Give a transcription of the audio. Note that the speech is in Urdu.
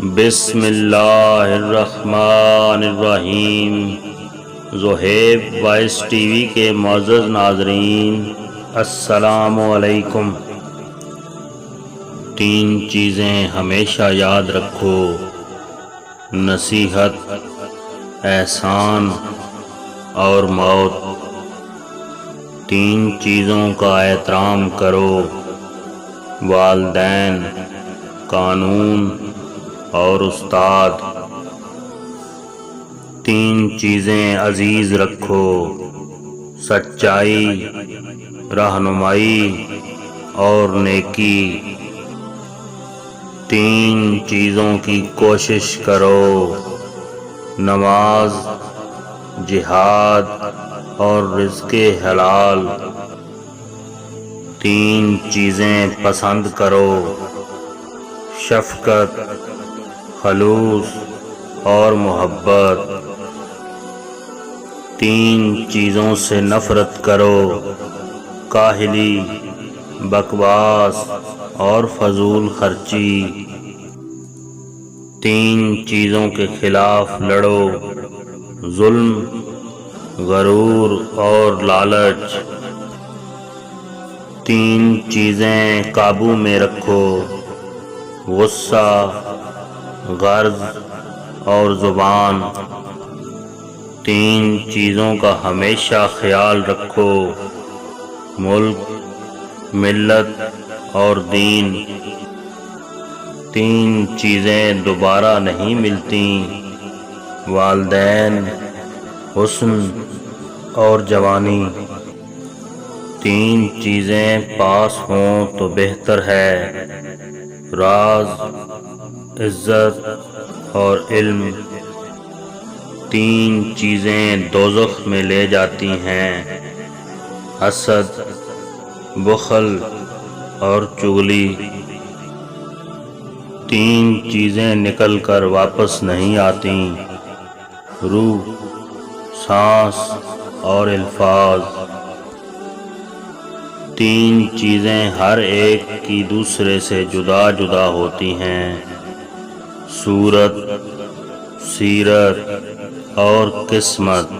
بسم اللہ الرحمن الرحیم۔ زہیب وائس ٹی وی کے معزز ناظرین، السلام علیکم۔ تین چیزیں ہمیشہ یاد رکھو: نصیحت، احسان اور موت۔ تین چیزوں کا احترام کرو: والدین، قانون اور استاد۔ تین چیزیں عزیز رکھو: سچائی، رہنمائی اور نیکی۔ تین چیزوں کی کوشش کرو: نماز، جہاد اور رزق حلال۔ تین چیزیں پسند کرو: شفقت، خلوص اور محبت۔ تین چیزوں سے نفرت کرو: کاہلی، بکواس اور فضول خرچی۔ تین چیزوں کے خلاف لڑو: ظلم، غرور اور لالچ۔ تین چیزیں قابو میں رکھو: غصہ، غرض اور زبان۔ تین چیزوں کا ہمیشہ خیال رکھو: ملک، ملت اور دین۔ تین چیزیں دوبارہ نہیں ملتی: والدین، حسن اور جوانی۔ تین چیزیں پاس ہوں تو بہتر ہے: راز، عزت اور علم۔ تین چیزیں دوزخ میں لے جاتی ہیں: حسد، بخل اور چغلی۔ تین چیزیں نکل کر واپس نہیں آتیں: روح، سانس اور الفاظ۔ تین چیزیں ہر ایک کی دوسرے سے جدا جدا ہوتی ہیں: صورت، سیرت اور قسمت۔